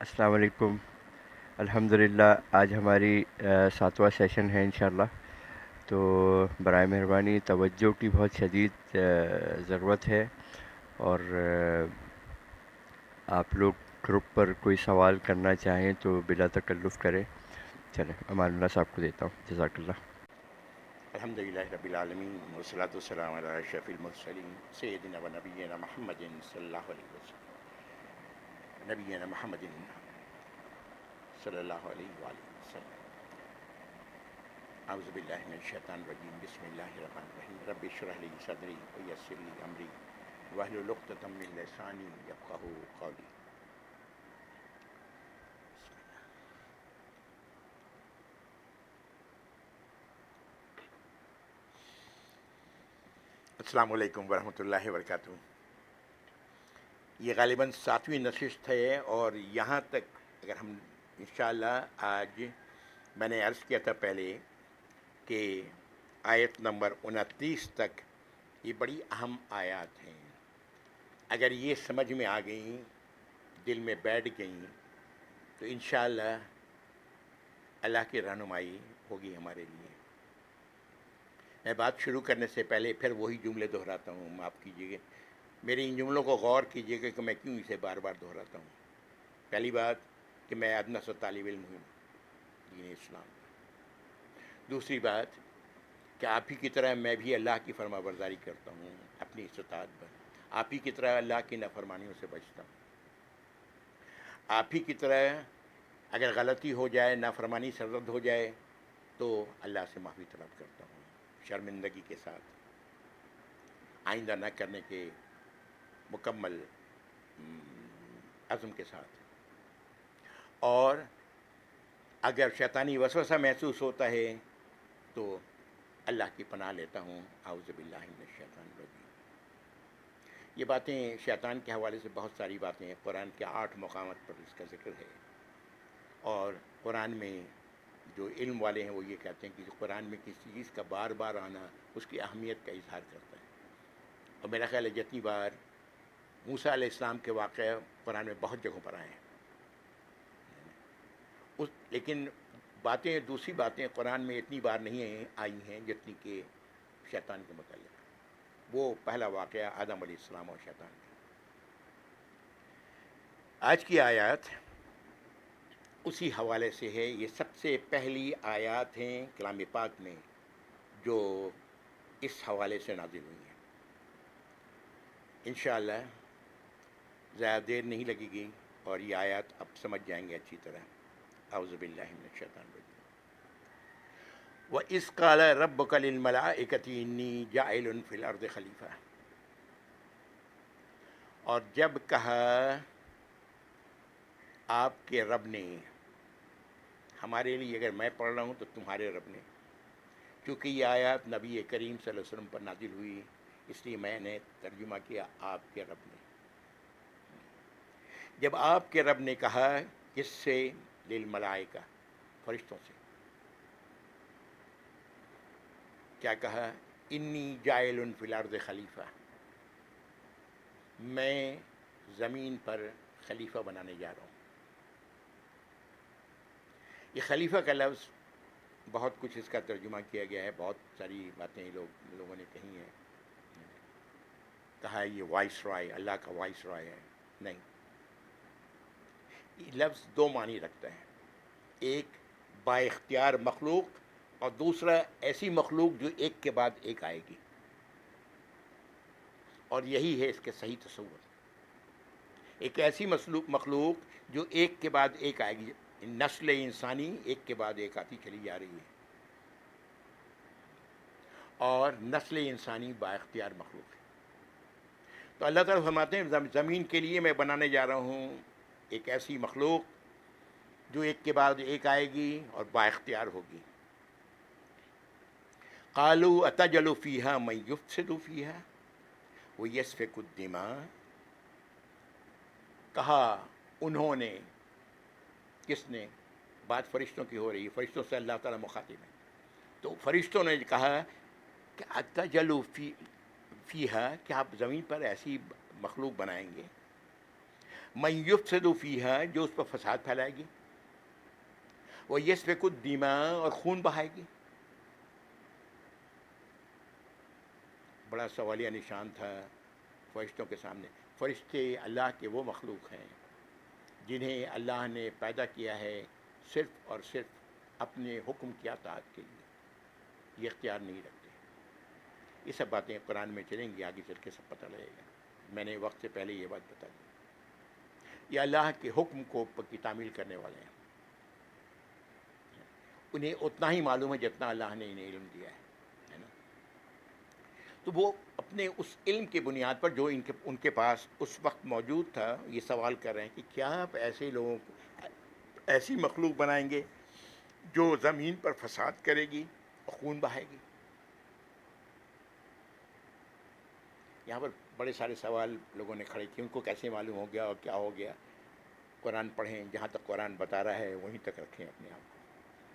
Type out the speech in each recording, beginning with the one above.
السلام علیکم۔ الحمدللہ آج ہماری 7واں سیشن ہے انشاءاللہ۔ تو برائے مہربانی توجہ کی بہت شدید ضرورت ہے، اور آپ لوگ گروپ پر کوئی سوال کرنا چاہیں تو بلا تکلف کریں۔ چلیں امان اللہ صاحب کو دیتا ہوں، جزاک اللہ۔ الحمد للہ رب العالمین والصلاة والسلام علی اشرف المرسلین سیدنا و نبینا محمد صلی اللہ علیہ وسلم، نبینا محمد صلی اللہ علیہ وآلہ وسلم۔ اعوذ باللہ من الشیطان الرجیم، بسم اللہ الرحمن الرحیم، رب اشرح لی صدری ویسر لی امری واحلل عقدۃ من لسانی یفقہوا قولی۔ السلام علیکم ورحمۃ اللہ وبرکاتہ۔ یہ غالباً 7ویں نشست ہے، اور یہاں تک اگر ہم انشاءاللہ آج، میں نے عرض کیا تھا پہلے کہ آیت نمبر 29 تک یہ بڑی اہم آیات ہیں۔ اگر یہ سمجھ میں آ گئیں، دل میں بیٹھ گئیں، تو انشاءاللہ اللہ کی رہنمائی ہوگی ہمارے لیے۔ میں بات شروع کرنے سے پہلے پھر وہی جملے دہراتا ہوں، معاف کیجیے گا، میرے ان جملوں کو غور کیجیے گا کہ میں کیوں اسے بار بار دہراتا ہوں۔ پہلی بات کہ میں ادنیٰ سا طالب علم ہوں دین اسلام۔ دوسری بات کہ آپ ہی کی طرح میں بھی اللہ کی فرما برداری کرتا ہوں اپنی استطاعت پر، آپ ہی کی طرح اللہ کی نافرمانیوں سے بچتا ہوں، آپ ہی کی طرح اگر غلطی ہو جائے، نافرمانی سرزد ہو جائے تو اللہ سے معافی طلب کرتا ہوں شرمندگی کے ساتھ، آئندہ نہ کرنے کے مکمل عزم کے ساتھ۔ اور اگر شیطانی وسوسہ محسوس ہوتا ہے تو اللہ کی پناہ لیتا ہوں، اعوذ باللہ من الشیطان الرجیم۔ یہ باتیں شیطان کے حوالے سے بہت ساری باتیں ہیں، قرآن کے 8 مقامات پر اس کا ذکر ہے، اور قرآن میں جو علم والے ہیں وہ یہ کہتے ہیں کہ قرآن میں کسی چیز کا بار بار آنا اس کی اہمیت کا اظہار کرتا ہے۔ اور میرا خیال ہے جتنی بار موسیٰ علیہ السلام کے واقعہ قرآن میں بہت جگہوں پر آئے ہیں، لیکن دوسری باتیں قرآن میں اتنی بار نہیں آئی ہیں جتنی کہ شیطان کے متعلق۔ وہ پہلا واقعہ آدم علیہ السلام اور شیطان کا۔ آج کی آیات اسی حوالے سے ہے، یہ سب سے پہلی آیات ہیں کلام پاک میں جو اس حوالے سے نازل ہوئی ہیں۔ انشاءاللہ زیادہ دیر نہیں لگے گی اور یہ آیات اب سمجھ جائیں گے اچھی طرح۔ اعوذ باللہ من الشیطان الرجیم۔ وَإِذْ قَالَ رَبُّكَ لِلْمَلَائِكَةِ إِنِّي جَاعِلٌ فِي الْأَرْضِ خلیفہ، اور جب کہا آپ کے رب نے، ہمارے لیے اگر میں پڑھ رہا ہوں تو تمہارے رب نے، کیونکہ یہ آیات نبی کریم صلی اللہ علیہ وسلم پر نازل ہوئی اس لیے میں نے ترجمہ کیا آپ کے رب نے۔ جب آپ کے رب نے کہا، کس سے؟ للملائکہ، فرشتوں سے، کیا کہا؟ انی جاعل فی الارض خلیفہ، میں زمین پر خلیفہ بنانے جا رہا ہوں۔ یہ خلیفہ کا لفظ بہت کچھ اس کا ترجمہ کیا گیا ہے، بہت ساری باتیں لوگوں نے کہی ہیں، کہا یہ وائس رائے، اللہ کا وائس رائے ہے۔ نہیں، یہ لفظ 2 معنی رکھتا ہے، ایک با اختیار مخلوق، اور دوسرا ایسی مخلوق جو ایک کے بعد ایک آئے گی، اور یہی ہے اس کے صحیح تصور۔ ایک ایسی مخلوق جو ایک کے بعد ایک آئے گی، نسل انسانی ایک کے بعد ایک آتی چلی جا رہی ہے، اور نسل انسانی با اختیار مخلوق ہے۔ تو اللہ تعالیٰ فرماتے ہیں زمین کے لیے میں بنانے جا رہا ہوں ایک ایسی مخلوق جو ایک کے بعد ایک آئے گی اور با اختیار ہوگی۔ قالوا اتجل فیہا من یفسد فیہا ویسفک الدماء، کہا انہوں نے، کس نے؟ بات فرشتوں کی ہو رہی ہے، فرشتوں سے اللہ تعالیٰ مخاطب ہے، تو فرشتوں نے کہا کہ اتجل فیہا، کہ آپ زمین پر ایسی مخلوق بنائیں گے، من یفسد فیہا، جو اس پر فساد پھیلائے گی، وہ یسفک الدماء، اور خون بہائے گی. بڑا سوالیہ نشان تھا فرشتوں کے سامنے. فرشتے اللہ کے وہ مخلوق ہیں جنہیں اللہ نے پیدا کیا ہے صرف اور صرف اپنے حکم کی اطاعت کے لیے. یہ اختیار نہیں رکھتے. یہ سب باتیں قرآن میں چلیں گی، آگے چل کے سب پتہ لگے گا. میں نے وقت سے پہلے یہ بات بتا دی. یہ اللہ کے حکم کی تعمیل کرنے والے ہیں. انہیں اتنا ہی معلوم ہے جتنا اللہ نے انہیں علم دیا ہے نا. تو وہ اپنے اس علم کی بنیاد پر جو ان کے پاس اس وقت موجود تھا، یہ سوال کر رہے ہیں کہ کیا آپ ایسے لوگوں کو، ایسی مخلوق بنائیں گے جو زمین پر فساد کرے گی اور خون بہائے گی. یہاں پر بڑے سارے سوال لوگوں نے کھڑے کیے. ان کو کیسے معلوم ہو گیا اور کیا ہو گیا؟ قرآن پڑھیں، جہاں تک قرآن بتا رہا ہے وہیں تک رکھیں اپنے آپ کو،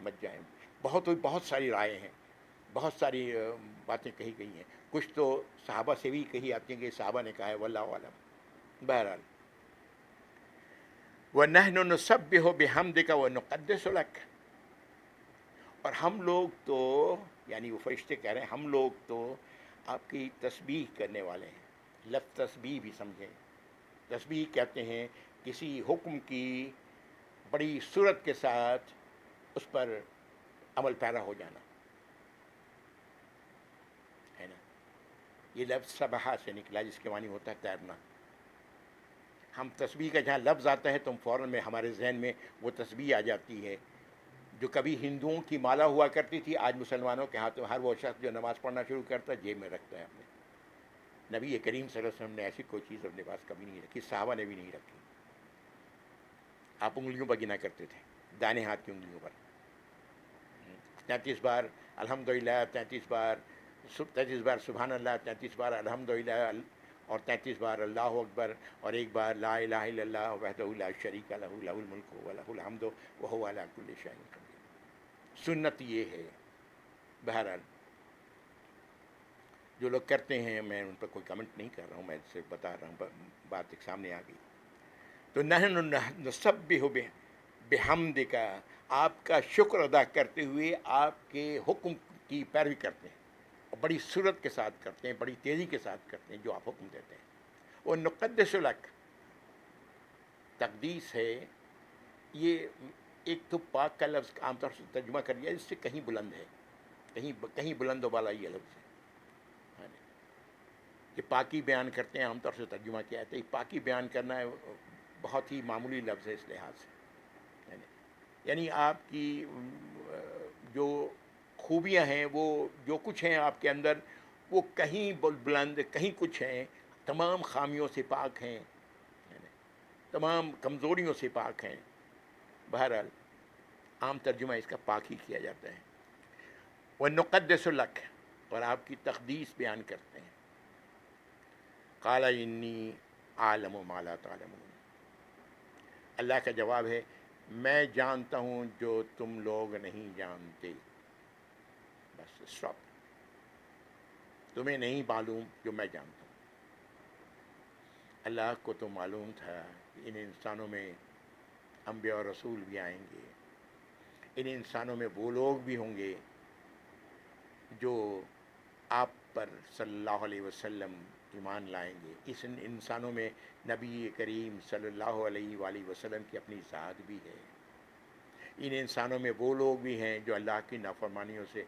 مت جائیں. بہت ساری رائے ہیں، بہت ساری باتیں کہی گئی ہیں. کچھ تو صحابہ سے بھی کہی آتی ہیں کہ صحابہ نے کہا ہے، واللہ عالم. بہرحال وَنَحْنُ نُسَبِّحُ بِحَمْدِكَ وَنُقَدِّسُ لَكَ، اور ہم لوگ تو، یعنی وہ فرشتے کہہ رہے ہیں، ہم لوگ تو آپ کی تسبیح کرنے والے ہیں. لفظ تسبیح بھی سمجھیں. تسبیح کہتے ہیں کسی حکم کی بڑی صورت کے ساتھ اس پر عمل پیرا ہو جانا ہے نا. یہ لفظ سبحہ سے نکلا، جس کے معنی ہوتا ہے تیرنا. ہم تسبیح کا جہاں لفظ آتا ہے تو فوراً میں ہمارے ذہن میں وہ تسبیح آ جاتی ہے جو کبھی ہندوؤں کی مالا ہوا کرتی تھی، آج مسلمانوں کے ہاتھوں. ہر وہ شخص جو نماز پڑھنا شروع کرتا ہے جیب میں رکھتا ہے اپنے. نبی کریم صلی اللہ علیہ وسلم نے ایسی کوئی چیز اپنے پاس کبھی نہیں رکھی، صحابہ نے بھی نہیں رکھی. آپ انگلیوں پر گنا کرتے تھے، دائیں ہاتھ کی انگلیوں پر. 33 بار الحمدللہ، 33 بار سبحان اللہ، 33 بار الحمدللہ، اور 33 بار اللہ اکبر، اور ایک بار لا الہ الا اللہ وحدہ لا شریک لہ لہ الملک و لہ الحمد وہو علی کل شیء قدیر. سنت یہ ہے. بہرحال جو لوگ کرتے ہیں، میں ان پر کوئی کمنٹ نہیں کر رہا ہوں، میں سے بتا رہا ہوں، بات ایک سامنے آ گئی. تو نحن نسبح بحمدک، آپ کا شکر ادا کرتے ہوئے آپ کے حکم کی پیروی کرتے ہیں، اور بڑی سرعت کے ساتھ کرتے ہیں، بڑی تیزی کے ساتھ کرتے ہیں جو آپ حکم دیتے ہیں. وہ نقدس لک، تقدیس ہے. یہ ایک تو پاک کا لفظ عام طور سے ترجمہ کر لیا، اس سے کہیں بلند ہے، کہیں بلند و بالا یہ لفظ ہے. کہ پاکی بیان کرتے ہیں، عام طور سے ترجمہ کیا ہے. تو یہ پاکی بیان کرنا ہے بہت ہی معمولی لفظ ہے اس لحاظ سے. یعنی آپ کی جو خوبیاں ہیں، وہ جو کچھ ہیں آپ کے اندر، وہ کہیں بلند، کہیں کچھ ہیں، تمام خامیوں سے پاک ہیں، تمام کمزوریوں سے پاک ہیں. بہرحال عام ترجمہ اس کا پاک ہی کیا جاتا ہے. وَنُقَدِّسُ لَكَ، اور آپ کی تقدیس بیان کرتے ہیں. قَالَ إِنِّي أَعْلَمُ مَا لَا تَعْلَمُونَ، اللہ کا جواب ہے میں جانتا ہوں جو تم لوگ نہیں جانتے. Bus stop. تمہیں نہیں معلوم جو میں جانتا ہوں. اللہ کو تو معلوم تھا کہ ان انسانوں میں انبیاء اور رسول بھی آئیں گے، ان انسانوں میں وہ لوگ بھی ہوں گے جو آپ پر صلی اللہ علیہ وسلم ایمان لائیں گے. اس انسانوں میں نبی کریم صلی اللہ علیہ وآلہ وسلم کی اپنی ذات بھی ہے. ان انسانوں میں وہ لوگ بھی ہیں جو اللہ کی نافرمانیوں سے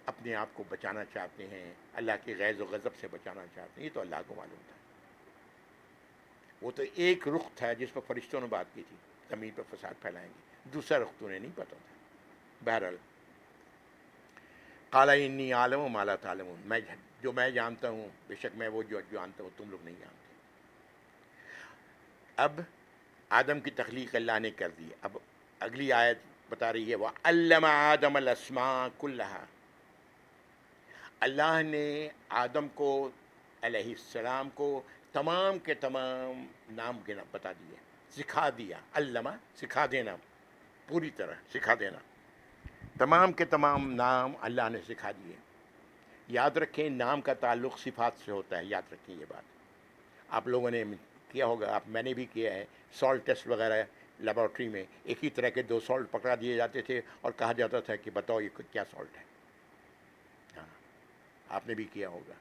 اپنے آپ کو بچانا چاہتے ہیں، اللہ کے غیظ و غضب سے بچانا چاہتے ہیں. یہ تو اللہ کو معلوم تھا. وہ تو ایک رخ تھا جس پر فرشتوں نے بات کی تھی، زمین پر فساد پھیلائیں گے. دوسرا رخ تو انہیں نہیں پتہ تھا. بہرحال قال انی عالم ما لا تعلمون، میں جانتا ہوں، بے شک میں وہ جو جانتا ہوں تم لوگ نہیں جانتے. اب آدم کی تخلیق اللہ نے کر دی. اب اگلی آیت بتا رہی ہے وَعَلَّمَ آدَمَ الْأَسْمَاءَ كُلَّهَا، اللہ نے آدم کو علیہ السلام کو تمام کے تمام نام گنا بتا دیے، سکھا دیا. علمہ سکھا دینا، پوری طرح سکھا دینا. تمام کے تمام نام اللہ نے سکھا دیے. یاد رکھیں نام کا تعلق صفات سے ہوتا ہے، یاد رکھیں یہ بات. آپ لوگوں نے کیا ہوگا آپ، میں نے بھی کیا ہے، سالٹ ٹیسٹ وغیرہ لیبارٹری میں ایک ہی طرح کے دو سالٹ پکڑا دیے جاتے تھے اور کہا جاتا تھا کہ بتاؤ یہ کیا سالٹ ہے. ہاں، آپ نے بھی کیا ہوگا.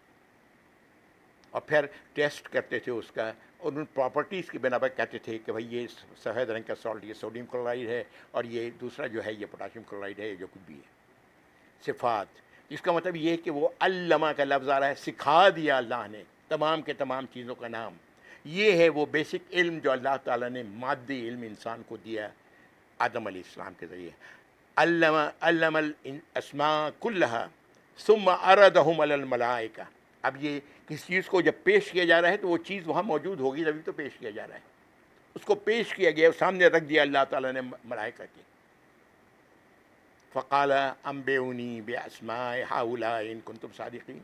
اور پھر ٹیسٹ کرتے تھے اس کا، اور ان پراپرٹیز کی بنا پر کہتے تھے کہ بھائی یہ سفید رنگ کا سالٹ یہ سوڈیم کلورائڈ ہے، اور یہ دوسرا جو ہے یہ پوٹاشیم کلورائڈ ہے، جو کچھ بھی ہے. صفات، اس کا مطلب یہ ہے کہ وہ علامہ کا لفظ آ رہا ہے، سکھا دیا اللہ نے تمام کے تمام چیزوں کا نام. یہ ہے وہ بیسک علم جو اللہ تعالیٰ نے مادی علم انسان کو دیا آدم علیہ السلام کے ذریعے. علم الاسماء کلہا ثم عرضہم علی الملائکہ. اب یہ کس چیز کو جب پیش کیا جا رہا ہے تو وہ چیز وہاں موجود ہوگی تبھی تو پیش کیا جا رہا ہے. اس کو پیش کیا گیا، سامنے رکھ دیا اللہ تعالیٰ نے ملائکہ کے. فقال انبئونی باسماء ہؤلاء ان کنتم صادقین.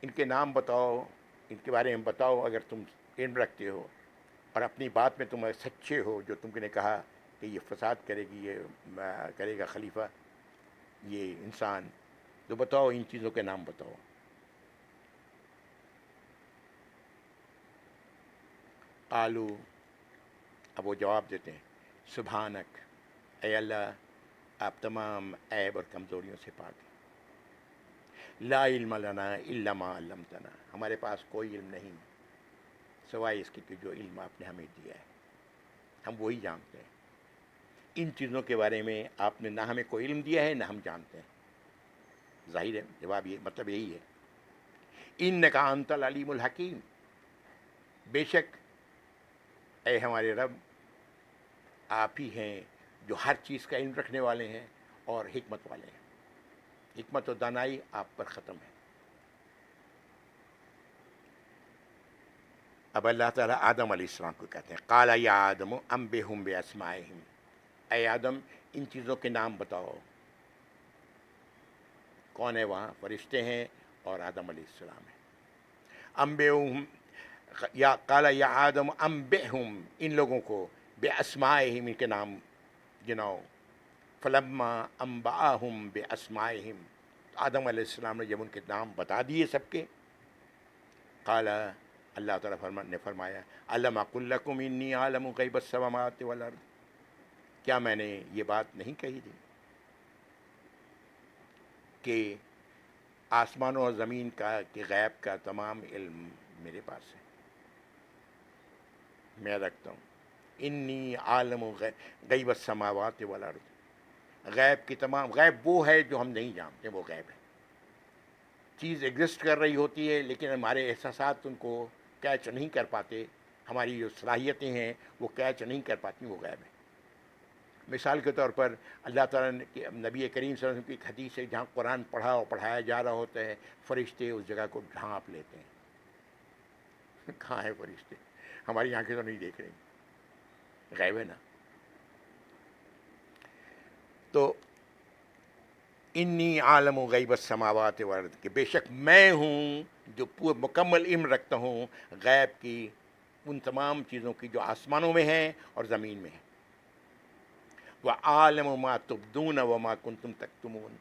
ان کے نام بتاؤ، ان کے بارے میں بتاؤ اگر تم علم رکھتے ہو اور اپنی بات میں تم سچے ہو جو تم نے کہا کہ یہ فساد کرے گی، یہ کرے گا خلیفہ یہ انسان، تو بتاؤ ان چیزوں کے نام بتاؤ. قالو، اب وہ جواب دیتے ہیں، سبحانک، اے اللہ آپ تمام عیب اور کمزوریوں سے پاک ہیں. لا علم لنا الا ما علمتنا، ہمارے پاس کوئی علم نہیں سوائے اس کے کہ جو علم آپ نے ہمیں دیا ہے، ہم وہی جانتے ہیں. ان چیزوں کے بارے میں آپ نے نہ ہمیں کوئی علم دیا ہے نہ ہم جانتے ہیں. ظاہر ہے جواب یہ مطلب یہی ہے. انکا انت العلیم الحکیم، بے شک اے ہمارے رب آپ ہی ہیں جو ہر چیز کا علم رکھنے والے ہیں اور حکمت والے ہیں. حکمت و دانائی آپ پر ختم ہے. اب اللہ تعالیٰ آدم علیہ السلام کو کہتے ہیں، قال یا آدم انبئہم باسمائہم، اے آدم ان چیزوں کے نام بتاؤ. کون ہے وہاں؟ فرشتے ہیں اور آدم علیہ السلام ہیں. انبئہم، یا قال یا آدم انبئہم، ان لوگوں کو باسمائہم ان کے نام گناؤ. فلما انبأہم باسمائہم، آدم علیہ السلام نے جب ان کے نام بتا دیے سب کے، قال، اللہ تعالیٰ نے فرمایا، الم اقل لکم انی عالم غیب السماوات والارض، کیا میں نے یہ بات نہیں کہی تھی کہ آسمانوں اور زمین کا کہ غیب کا تمام علم میرے پاس ہے، میں رکھتا ہوں. انی عالم غیب السماوات والارض، غیب کی تمام، غیب وہ ہے جو ہم نہیں جانتے، وہ غیب ہے. چیز ایگزسٹ کر رہی ہوتی ہے لیکن ہمارے احساسات ان کو کیچ نہیں کر پاتے، ہماری جو صلاحیتیں ہیں وہ کیچ نہیں کر پاتی، وہ غیب ہے. مثال کے طور پر اللہ تعالیٰ نے نبی کریم صلی اللہ علیہ وسلم کی ایک حدیث ہے جہاں قرآن پڑھا اور پڑھایا جا رہا ہوتا ہے، فرشتے اس جگہ کو ڈھانپ لیتے ہیں. کہاں ہے فرشتے؟ ہماری آنکھیں تو نہیں دیکھ رہی، غیب ہے نا. تو انی عالم غیب السماوات والارض، کہ بے شک میں ہوں جو پورا مکمل علم رکھتا ہوں غیب کی، ان تمام چیزوں کی جو آسمانوں میں ہیں اور زمین میں ہیں. وعالم ما تبدون وما کنتم تکتمون،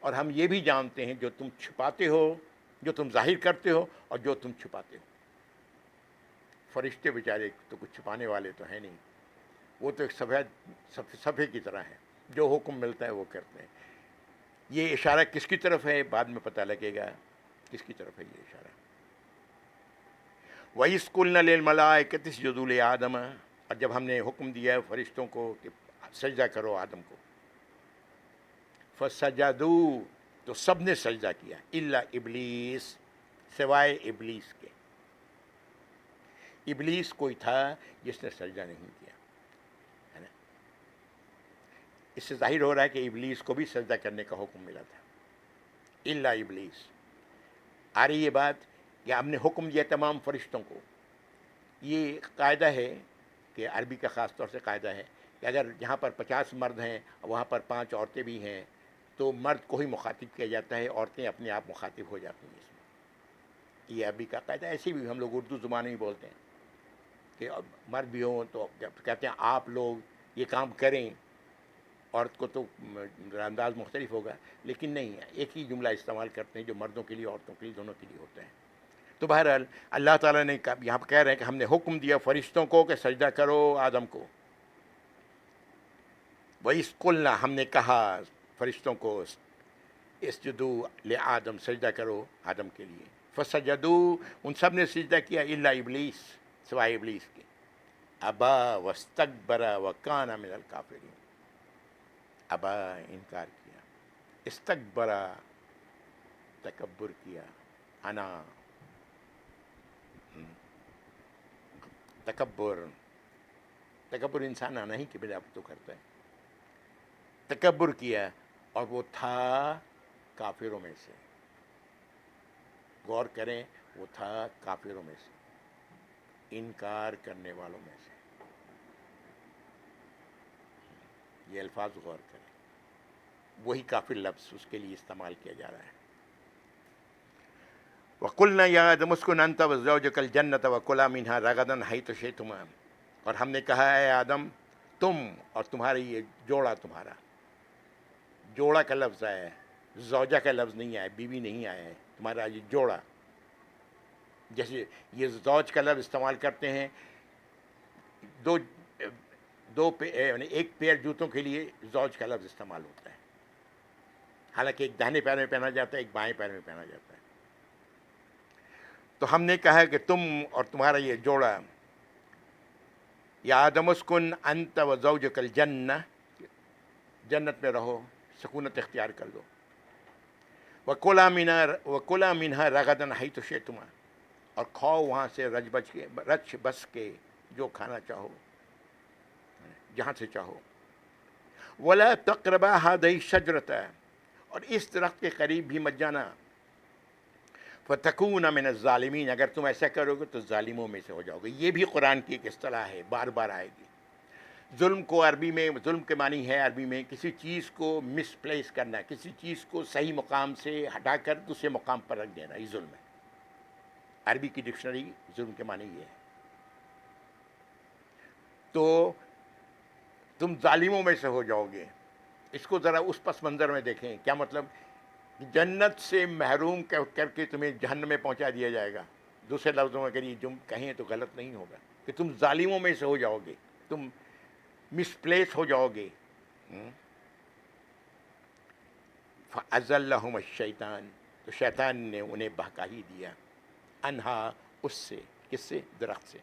اور ہم یہ بھی جانتے ہیں جو تم چھپاتے ہو، جو تم ظاہر کرتے ہو اور جو تم چھپاتے ہو. فرشتے بیچارے تو کچھ چھپانے والے تو ہیں نہیں، وہ تو ایک سفید صفحے کی طرح ہیں، جو حکم ملتا ہے وہ کرتے ہیں. یہ اشارہ کس کی طرف ہے بعد میں پتہ لگے گا کس کی طرف ہے یہ اشارہ. وَإِذْ قُلْنَا لِلْمَلَائِكَةِ اسْجُدُوا لِآدَمَ، اور جب ہم نے حکم دیا فرشتوں کو کہ سجدہ کرو آدم کو، فَسَجَدُوا، تو سب نے سجدہ کیا، إِلَّا إِبْلِيسَ، سوائے ابلیس کے. ابلیس کوئی تھا جس نے سجدہ نہیں کیا، ہے نا. اس سے ظاہر ہو رہا ہے کہ ابلیس کو بھی سجدہ کرنے کا حکم ملا تھا. الا ابلیس، آ رہی یہ بات کہ ہم نے حکم دیا تمام فرشتوں کو. یہ قاعدہ ہے کہ عربی کا خاص طور سے قاعدہ ہے کہ اگر یہاں پر 50 مرد ہیں وہاں پر 5 عورتیں بھی ہیں تو مرد کو ہی مخاطب کیا جاتا ہے، عورتیں اپنے آپ مخاطب ہو جاتی ہیں اس میں. یہ عربی کا قاعدہ. ایسے بھی ہم لوگ اردو زبان میں بولتے ہیں کہ مرد بھی ہوں تو کہتے ہیں آپ لوگ یہ کام کریں، عورت کو تو انداز مختلف ہوگا، لیکن نہیں، ایک ہی جملہ استعمال کرتے ہیں جو مردوں کے لیے عورتوں کے لیے دونوں کے لیے ہوتا ہے. تو بہرحال اللہ تعالیٰ نے یہاں پہ کہہ رہے ہیں کہ ہم نے حکم دیا فرشتوں کو کہ سجدہ کرو آدم کو. وَإِذْ قُلْنَا ہم نے کہا فرشتوں کو اسجدو لآدم سجدہ کرو آدم کے لیے. فسجدو ان سب نے سجدہ کیا الا ابلیس سوائے ابلیس کے. ابا واستکبر وکان من الکافرین. ابا انکار کیا، استکبرا تکبر کیا، انا تکبر انسان آنا ہی کے بجائے اب تو کرتا ہے. تکبر کیا اور وہ تھا کافروں میں سے. غور کریں، وہ تھا کافروں میں سے، انکار کرنے والوں میں سے. یہ الفاظ غور کریں، وہی کافر لفظ اس کے لیے استعمال کیا جا رہا ہے. وَقُلْنَا يَا آدَمُ اسْكُنْ أَنْتَ وَزَوْجُكَ الْجَنَّةَ وَكُلَا مِنْهَا رَغَدًا حَيْثُ شِئْتُمَا. اور ہم نے کہا اے آدم تم اور تمہارے یہ جوڑا، تمہارا جوڑا کا لفظ آیا ہے، زوجہ کا لفظ نہیں آیا، بیوی نہیں آیا ہے، تمہارا یہ جوڑا. جیسے یہ زوج کا لفظ استعمال کرتے ہیں دو یعنی ایک پیر جوتوں کے لیے زوج کا لفظ استعمال ہوتا ہے، حالانکہ ایک داہنے پیر میں پہنا جاتا ہے، ایک بائیں پیر میں پہنا جاتا ہے. تو ہم نے کہا کہ تم اور تمہارا یہ جوڑا، یا آدم اسکن انت و زوجک الجنہ، جنت میں رہو، سکونت اختیار کر لو. وَكُلَا مِنْهَا رَغَدًا حَيْثُ شِئْتُمَا، اور کھاؤ وہاں سے رچ بس کے جو کھانا چاہو، جہاں سے چاہو. وَلَا تَقْرَبَا هَٰذِهِ الشَّجْرَةَ، اور اس درخت کے قریب بھی مت جانا. فَتَكُونَ مِنَ الظَّالِمِينَ، اگر تم ایسا کرو گے تو ظالموں میں سے ہو جاؤ گے. یہ بھی قرآن کی ایک اصطلاح ہے، بار بار آئے گی. ظلم کو عربی میں، ظلم کے معنی ہے عربی میں کسی چیز کو مس پلیس کرنا، کسی چیز کو صحیح مقام سے ہٹا کر دوسرے مقام پر رکھ دینا، یہ ظلم ہے. عربی کی ڈکشنری ظلم کے معنی یہ ہے. تو تم ظالموں میں سے ہو جاؤ گے. اس کو ذرا اس پس منظر میں دیکھیں، کیا مطلب؟ جنت سے محروم کر کے تمہیں جہنم میں پہنچا دیا جائے گا. دوسرے لفظوں میں اگر یہ جم کہیں تو غلط نہیں ہوگا کہ تم ظالموں میں سے ہو جاؤ گے، تم مس پلیس ہو جاؤ گے. فَأَزَلَّهُمَ الشَّيْطَانُ، تو شیطان نے انہیں بہکا ہی دیا، انہا اس سے، کس سے؟ درخت سے.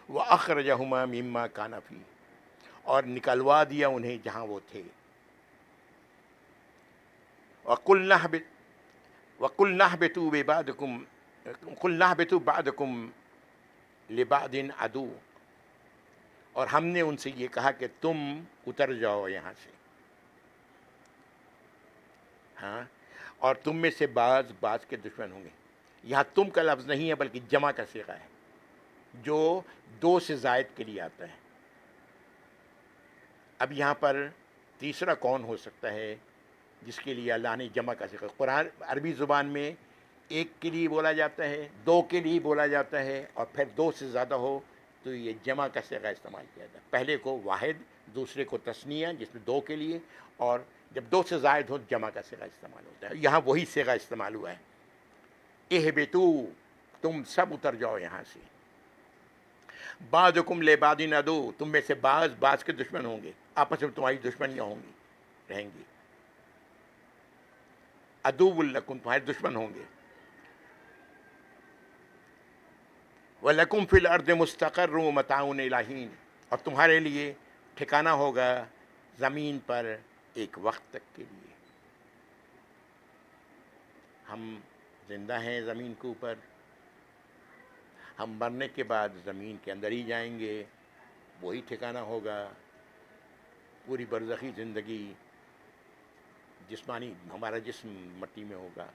وَأَخْرَجَهُمَا مِمَّا كَانَ فِيهِ، اور نکلوا دیا انہیں جہاں وہ تھے. وَقُلْنَا اهْبِطُوا بَعْضُكُمْ لِبَعْضٍ عَدُوٌّ، اور ہم نے ان سے یہ کہا کہ تم اتر جاؤ یہاں سے، ہاں، اور تم میں سے بعض کے دشمن ہوں گے. یہاں تم کا لفظ نہیں ہے بلکہ جمع کا صیغہ ہے، جو دو سے زائد کے لیے آتا ہے. اب یہاں پر تیسرا کون ہو سکتا ہے جس کے لیے اللہ نے جمع کا صیغہ؟ قرآن عربی زبان میں ایک کے لیے بولا جاتا ہے، دو کے لیے بولا جاتا ہے، اور پھر دو سے زیادہ ہو تو یہ جمع کا صیغہ استعمال کیا جاتا ہے. پہلے کو واحد، دوسرے کو تثنیہ جس میں دو کے لیے، اور جب دو سے زائد ہو جمع کا صیغہ استعمال ہوتا ہے. یہاں وہی صیغہ استعمال ہوا ہے. اہبطوا، تم سب اتر جاؤ یہاں سے. بعضکم لبعض عدو، تم میں سے بعض کے دشمن ہوں گے، آپس میں تمہاری دشمنیاں ہوں گی، رہیں گی. عدو لکم، تمہارے دشمن ہوں گے. وَلَكُمْ فِي الْأَرْضِ مُسْتَقَرٌّ وَمَتَاعٌ إِلَىٰ حِينٍ، اور تمہارے لیے ٹھکانہ ہوگا زمین پر ایک وقت تک کے لیے. ہم زندہ ہیں زمین کے اوپر، ہم مرنے کے بعد زمین کے اندر ہی جائیں گے، وہی ٹھکانہ ہوگا. پوری برزخی زندگی، جسمانی ہمارا جسم مٹی میں ہوگا،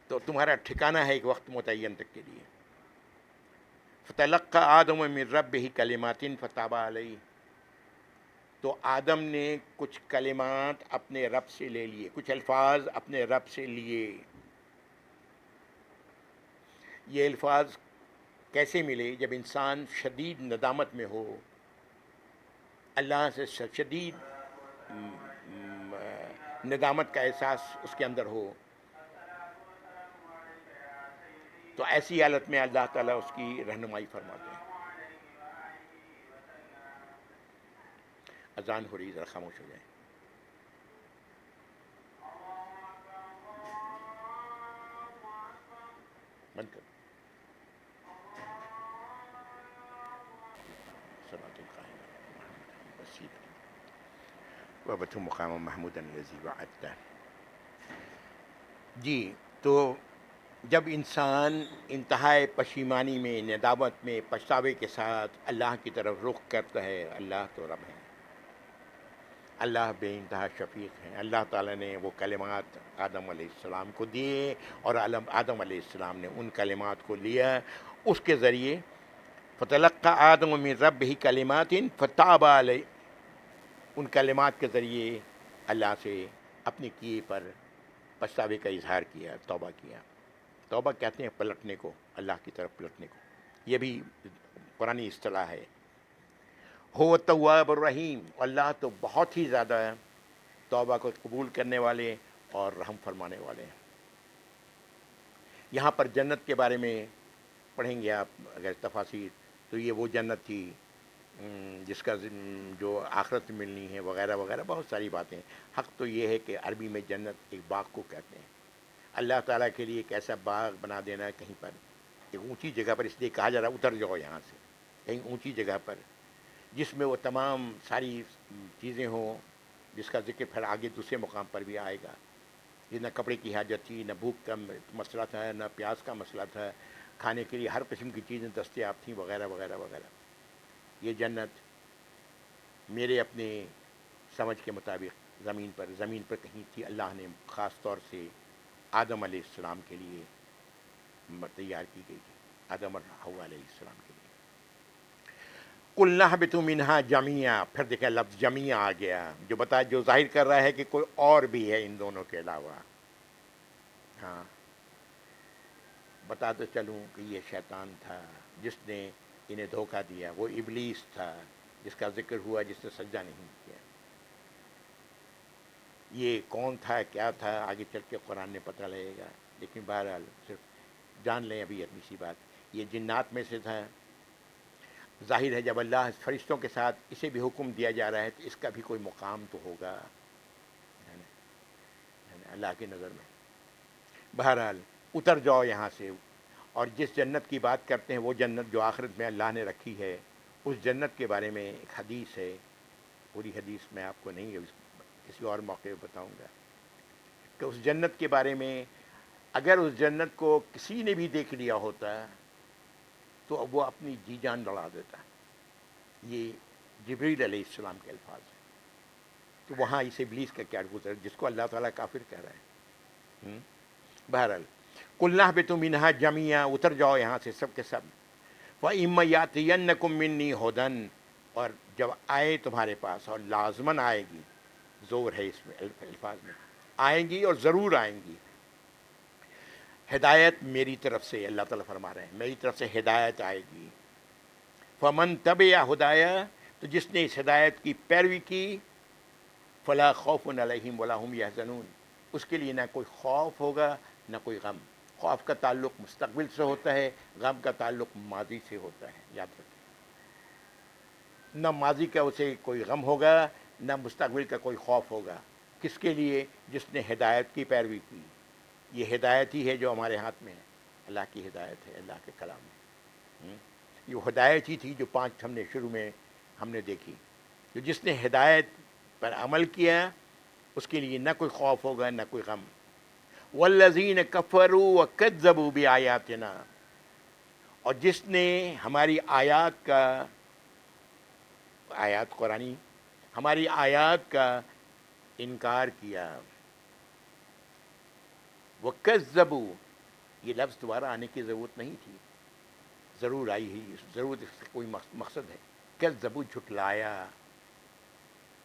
تو تمہارا ٹھکانہ ہے ایک وقت متعین تک کے لیے. فَتَلَقَّىٰ آدَمُ مِن رَّبِّهِ كَلِمَاتٍ فَتَابَ عَلَيْهِ، تو آدم نے کچھ کلمات اپنے رب سے لے لیے، کچھ الفاظ اپنے رب سے لیے. یہ الفاظ کیسے ملے؟ جب انسان شدید ندامت میں ہو، اللہ سے شدید ندامت کا احساس اس کے اندر ہو، تو ایسی حالت میں اللہ تعالیٰ اس کی رہنمائی فرماتے ہیں. اذان ہو رہی، ذرا خاموش ہو جائیں. بند کر. صراط القائمة وسیلة وبت مقام محمود الذی وعدتہ. جی، تو جب انسان انتہائی پشیمانی میں، ندامت میں، پچھتاوے کے ساتھ اللہ کی طرف رخ کرتا ہے، اللہ تو رب ہے، اللہ بے انتہا شفیق ہیں. اللہ تعالیٰ نے وہ کلمات آدم علیہ السلام کو دیے، اور آدم علیہ السلام نے ان کلمات کو لیا. اس کے ذریعے فتلقى آدم من ربہ کلمات فتاب علیہ، ان کلمات کے ذریعے اللہ سے اپنے کیے پر پچھتاوے کا اظہار کیا، توبہ کیا. توبہ کہتے ہیں پلٹنے کو، اللہ کی طرف پلٹنے کو. یہ بھی قرآنی اصطلاح ہے. هو التواب الرحیم، اللہ تو بہت ہی زیادہ توبہ کو قبول کرنے والے اور رحم فرمانے والے ہیں. یہاں پر جنت کے بارے میں پڑھیں گے آپ اگر تفاصیر، تو یہ وہ جنت تھی جس کا جو آخرت میں ملنی ہے، وغیرہ وغیرہ بہت ساری باتیں. حق تو یہ ہے کہ عربی میں جنت ایک باغ کو کہتے ہیں. اللہ تعالیٰ کے لیے ایک ایسا باغ بنا دینا کہیں پر، ایک اونچی جگہ پر، اس لیے کہا جا رہا اتر جاؤ یہاں سے، کہیں اونچی جگہ پر، جس میں وہ تمام ساری چیزیں ہوں جس کا ذکر پھر آگے دوسرے مقام پر بھی آئے گا. یہ نہ کپڑے کی حاجت تھی، نہ بھوک کا مسئلہ تھا، نہ پیاس کا مسئلہ تھا، کھانے کے لیے ہر قسم کی چیزیں دستیاب تھیں، وغیرہ وغیرہ وغیرہ. یہ جنت میرے اپنے سمجھ کے مطابق زمین پر کہیں تھی. اللہ نے خاص طور سے آدم علیہ السلام کے لیے تیار کی گئی تھی، آدم اور حوا علیہ السلام کے لیے. قُلْنَا اهْبِطُوا مِنْهَا جَمِيعًا، پھر دیکھیں لفظ جمیع آ گیا، جو ظاہر کر رہا ہے کہ کوئی اور بھی ہے ان دونوں کے علاوہ. ہاں، بتاتے چلوں کہ یہ شیطان تھا جس نے انہیں دھوکہ دیا، وہ ابلیس تھا جس کا ذکر ہوا، جس نے سجدہ نہیں کیا. یہ کون تھا، کیا تھا، آگے چل کے قرآن میں پتہ لگے گا. لیکن بہرحال صرف جان لیں ابھی اتنی سی بات، یہ جنات میں سے تھا. ظاہر ہے جب اللہ فرشتوں کے ساتھ اسے بھی حکم دیا جا رہا ہے تو اس کا بھی کوئی مقام تو ہوگا اللہ کی نظر میں. بہرحال اتر جاؤ یہاں سے، اور جس جنت کی بات کرتے ہیں وہ جنت جو آخرت میں اللہ نے رکھی ہے، اس جنت کے بارے میں ایک حدیث ہے. پوری حدیث میں آپ کو نہیں، کسی اور موقع پہ بتاؤں گا کہ اس جنت کے بارے میں اگر اس جنت کو کسی نے بھی دیکھ لیا ہوتا تو اب وہ اپنی جی جان لڑا دیتا. یہ جبریل علیہ السلام کے الفاظ ہیں. تو وہاں اس ابلیس کا کیا گزر جس کو اللہ تعالیٰ کافر کہہ رہا ہے. بہرحال قُلْنَا اهْبِطُوا مِنْهَا جَمِيعًا، اتر جاؤ یہاں سے سب کے سب. وَإِمَّا يَأْتِيَنَّكُم مِّنِّي هُدًى، اور جب آئے تمہارے پاس، اور لازماً آئے گی، زور ہے اس میں الفاظ میں، آئیں گی اور ضرور آئیں گی. ہدایت میری طرف سے، اللہ تعالیٰ فرما رہے ہیں میری طرف سے ہدایت آئے گی. فمن تبع ہدایہ، تو جس نے اس ہدایت کی پیروی کی، فلا خوف علیہم ولا هم یحزنون، اس کے لیے نہ کوئی خوف ہوگا نہ کوئی غم. خوف کا تعلق مستقبل سے ہوتا ہے، غم کا تعلق ماضی سے ہوتا ہے، یاد رکھیں. نہ ماضی کا اسے کوئی غم ہوگا، نہ مستقبل کا کوئی خوف ہوگا. کس کے لیے؟ جس نے ہدایت کی پیروی کی. یہ ہدایت ہی ہے جو ہمارے ہاتھ میں ہے، اللہ کی ہدایت ہے، اللہ کے کلام میں. یہ ہدایت ہی تھی جو 5 ہم نے شروع میں ہم نے دیکھی. تو جس نے ہدایت پر عمل کیا اس کے لیے نہ کوئی خوف ہوگا نہ کوئی غم. والذین کفروا وکذبوا بآیاتنا، اور جس نے ہماری آیات کا، آیات قرآنی، ہماری آیات کا انکار کیا. وکذبوا، یہ لفظ دوبارہ آنے کی ضرورت نہیں تھی، ضرور آئی ہی، ضرور اس کا کوئی مقصد ہے. کذبوا، جھٹلایا.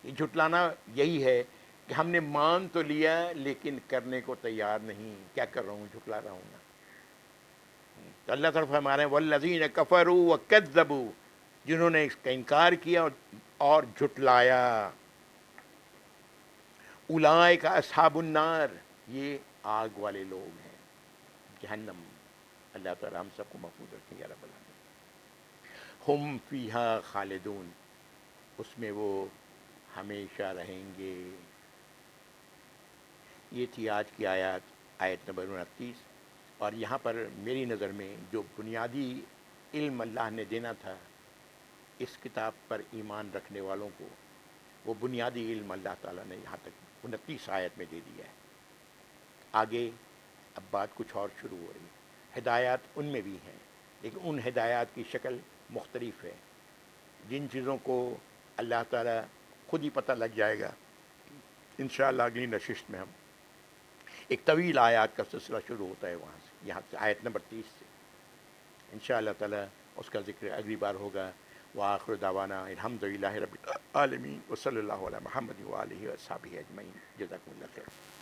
یہ جھٹلانا یہی ہے کہ ہم نے مان تو لیا لیکن کرنے کو تیار نہیں. کیا کر رہا ہوں؟ جھٹلا رہا ہوں نا. تو اللہ تعالیٰ فرما رہے ہیں والذین کفروا وکذبوا، جنہوں نے اس کا انکار کیا اور جھٹلایا. اولئک اصحاب النار، یہ آگ والے لوگ ہیں، جہنم. اللہ تعالیٰ ہم سب کو محفوظ رکھیں یا رب العالمین۔ ہم فیہا خالدون، اس میں وہ ہمیشہ رہیں گے۔ یہ تھی آج کی آیت نمبر 29۔ اور یہاں پر میری نظر میں جو بنیادی علم اللہ نے دینا تھا اس کتاب پر ایمان رکھنے والوں کو، وہ بنیادی علم اللہ تعالیٰ نے یہاں تک 29 آیت میں دے دیا ہے۔ آگے اب بات کچھ اور شروع ہو رہی ہے۔ ہدایات ان میں بھی ہیں، لیکن ان ہدایات کی شکل مختلف ہے۔ جن چیزوں کو اللہ تعالیٰ خود ہی پتہ لگ جائے گا، انشاءاللہ اگلی نشست میں ہم ایک طویل آیات کا سلسلہ شروع ہوتا ہے وہاں سے، یہاں سے آیت نمبر 30 سے انشاءاللہ تعالیٰ اس کا ذکر اگلی بار ہوگا۔ وآخر دعوانا الحمدللہ رب العالمین وصلی اللہ علی محمد وآلہ وصحبہ اجمعین۔ جزاکم اللہ خیر۔